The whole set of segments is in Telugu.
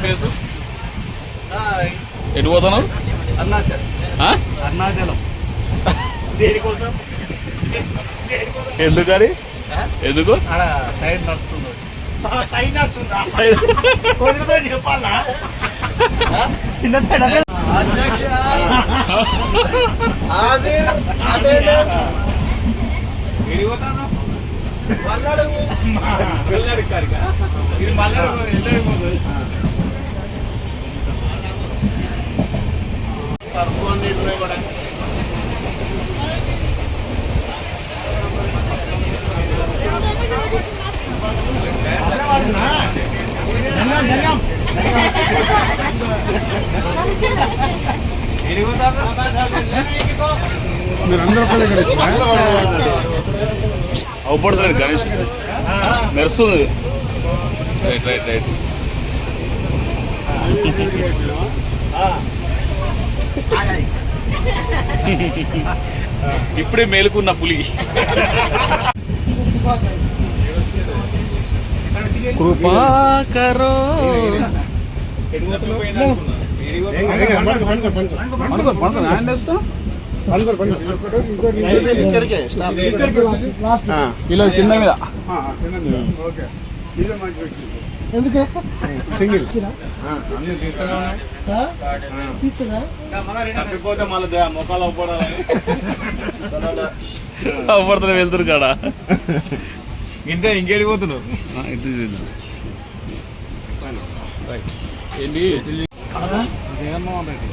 ఫేసు ఎటు పోతున్నావు? అరుణాచలం. ఎందుకని? ఎందుకు సైడ్ నడుస్తుంది. చెప్పాలా చిన్న సైడ్ మీరందరూ ఒక్క దగ్గర వచ్చినా అవపడుతుంది గణేష్ మెరుస్తుంది. Right right right. ఇప్పుడే మేలుకున్న పులి. కృపాకరో ఇలా కింద మీద ఎందుకే సింగిల్ అవపడుతున్నా వెళ్తురు కాడా ఇంతే ఇంకేడికి పోతున్నావు? ఇంటి ఏంటి జగన్మోహన్ రెడ్డి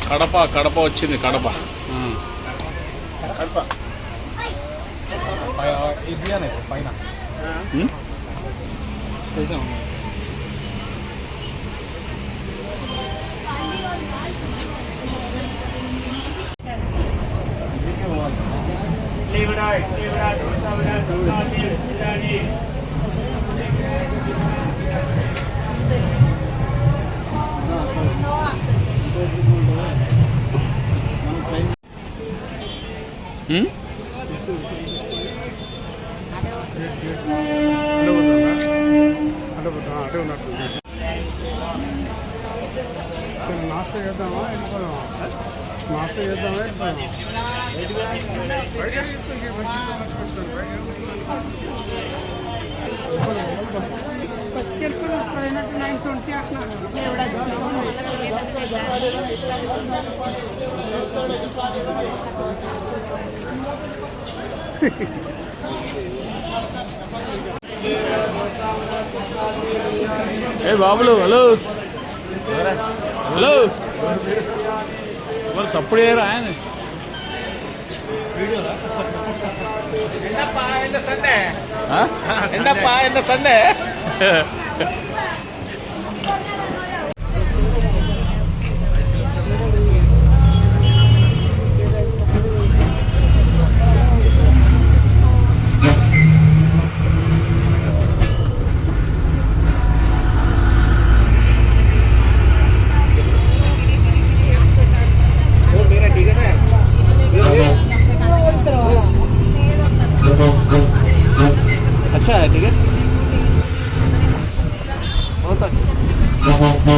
కడప కడప వచ్చింది. కడప పైన అటే ఉన్నట్టు నాస్తా చేద్దామా వెళ్ళిపోదామా? నాస్తా చేద్దామా ఏ బాబులు హలో హలో మరి సప్పుడు చేయరా ఆయన? సండే अच्छा है टिकट बहुत अच्छा।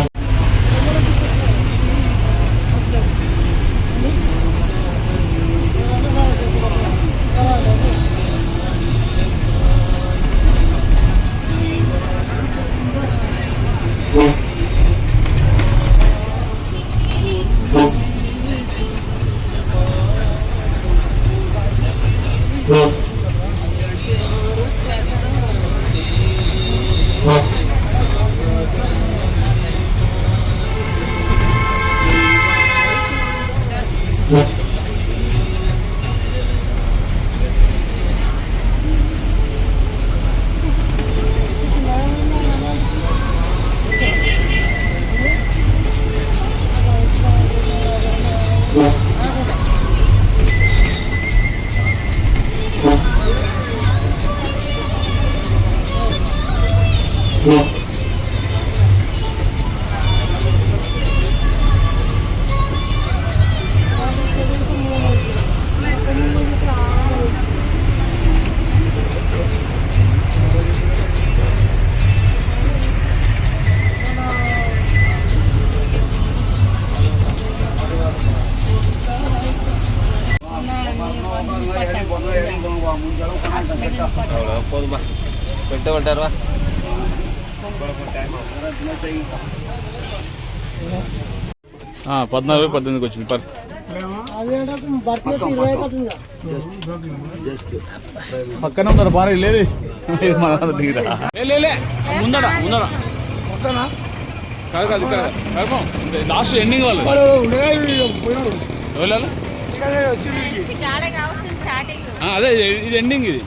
పెట్టమంటారా 14-18 వచ్చింది పర్ పక్కన ఉన్నారు బాగా లేదు మన దిగిరా లే ముందడ కాదు ఇక్కడ లాస్ట్ ఎండింగ్ వాళ్ళు ఎవరు అదే ఇది ఎండింగ్ ఇది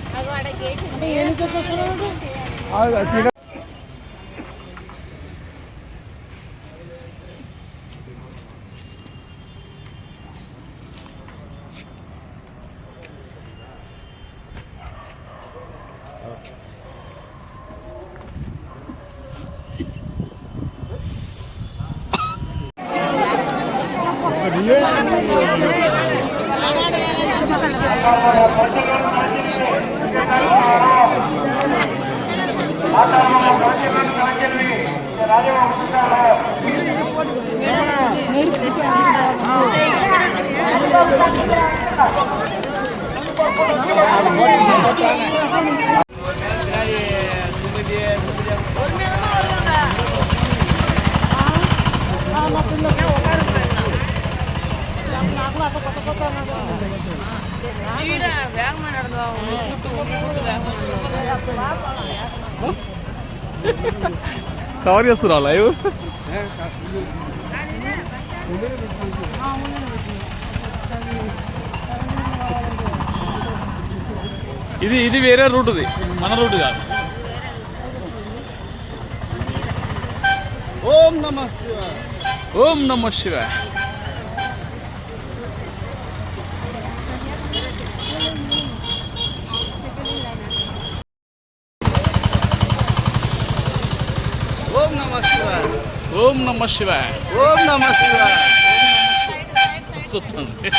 కవర్ చేస్తున్నా లైవ్ ఇది వేరే రూట్, ఇది మన రూట్ కాదు. ఓం నమః శివాయ. ఓం నమః శివాయ. ఓం నమః శివాయ. ఓం నమః శివాయ. ఓం నమః శివాయ. వస్తుంది.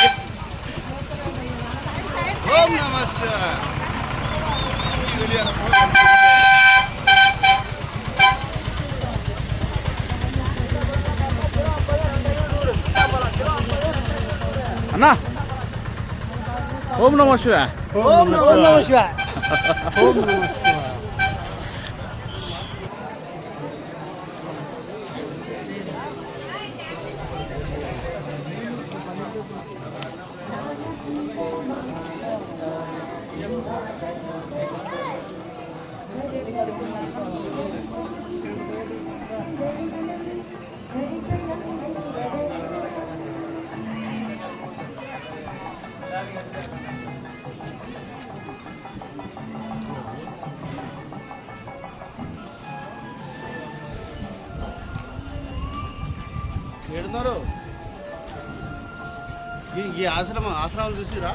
ఓం నమః శివాయ. అన్నా ఓం నమః శివాయ. ఓం నమః శివాయ. ఓం నమః శివాయ. ఏడున్నారు ఈ ఆశ్రమం చూసిరా?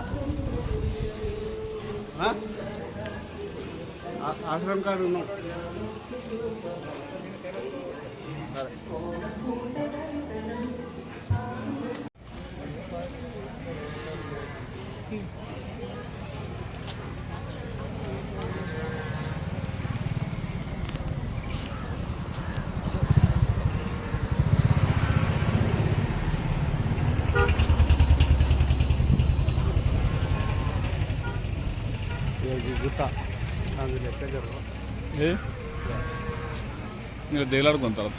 ఆశ్రమం కాదు ఉన్నాం. సరే గుట్ట అందులో ఎక్కడ జరగదు. మీరు దేలాడుకున్న తర్వాత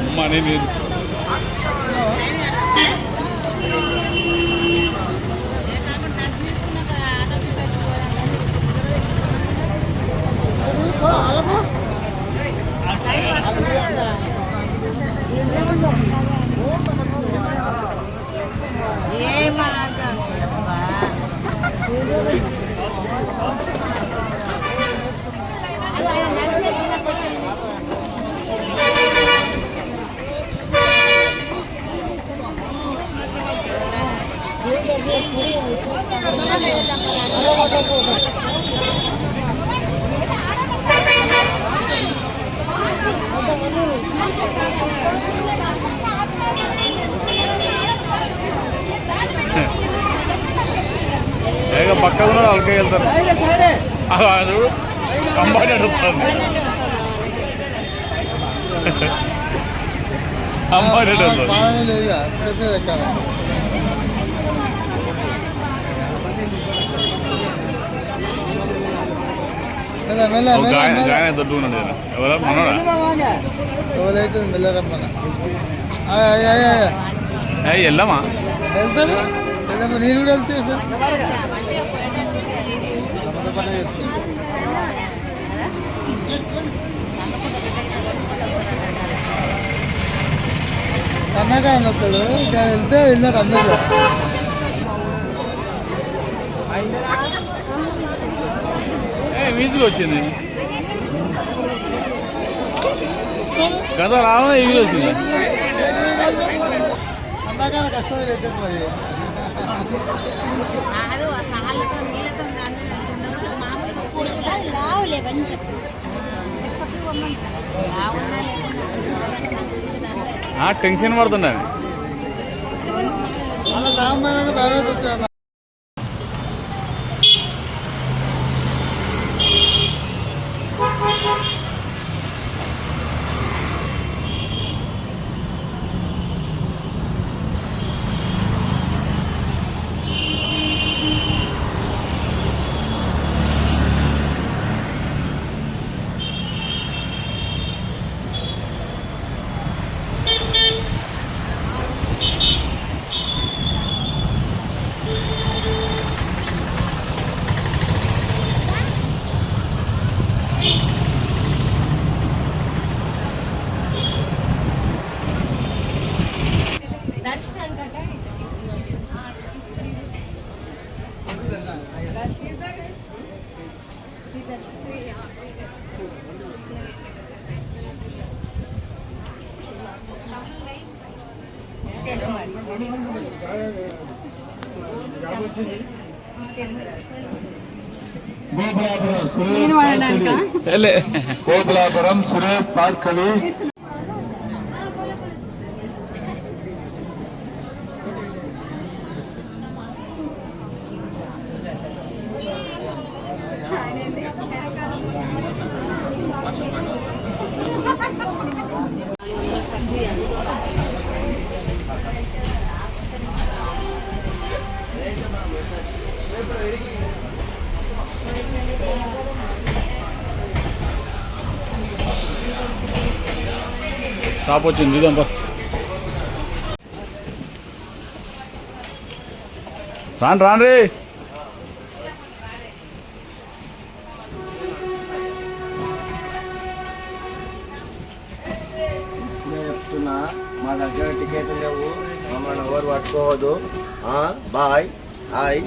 అమ్మ నేను పక్క కూడా వాళ్ళకే వెళ్తారు చూడు కంబైన్ అడుగుతుంది కంబైన్ దొడ్డుకున్నాడు ఎవరా మనోడా వెళ్ళమా నేను కూడా వెళ్తే సార్ కన్నగా వస్తాడు వెళ్తే వెళ్ళారు అందరూ ఈజీగా వచ్చింది కదా రావడం ఈజీగా వచ్చింది అన్నాక కష్టమే లేదు మరి టెన్షన్ పడుతుండే అలా సామాన్యంగా బాగా దొరుకుతాయి కోబలాపురం సురేష్ పార్కలి స్టాప్ వచ్చింది ఇదంతా రాను రాను రే చెప్తున్నా మా దగ్గర టికెట్ లేవు మమ్మల్ని ఎవరు పట్టుకోవద్దు బాయ్ హాయ్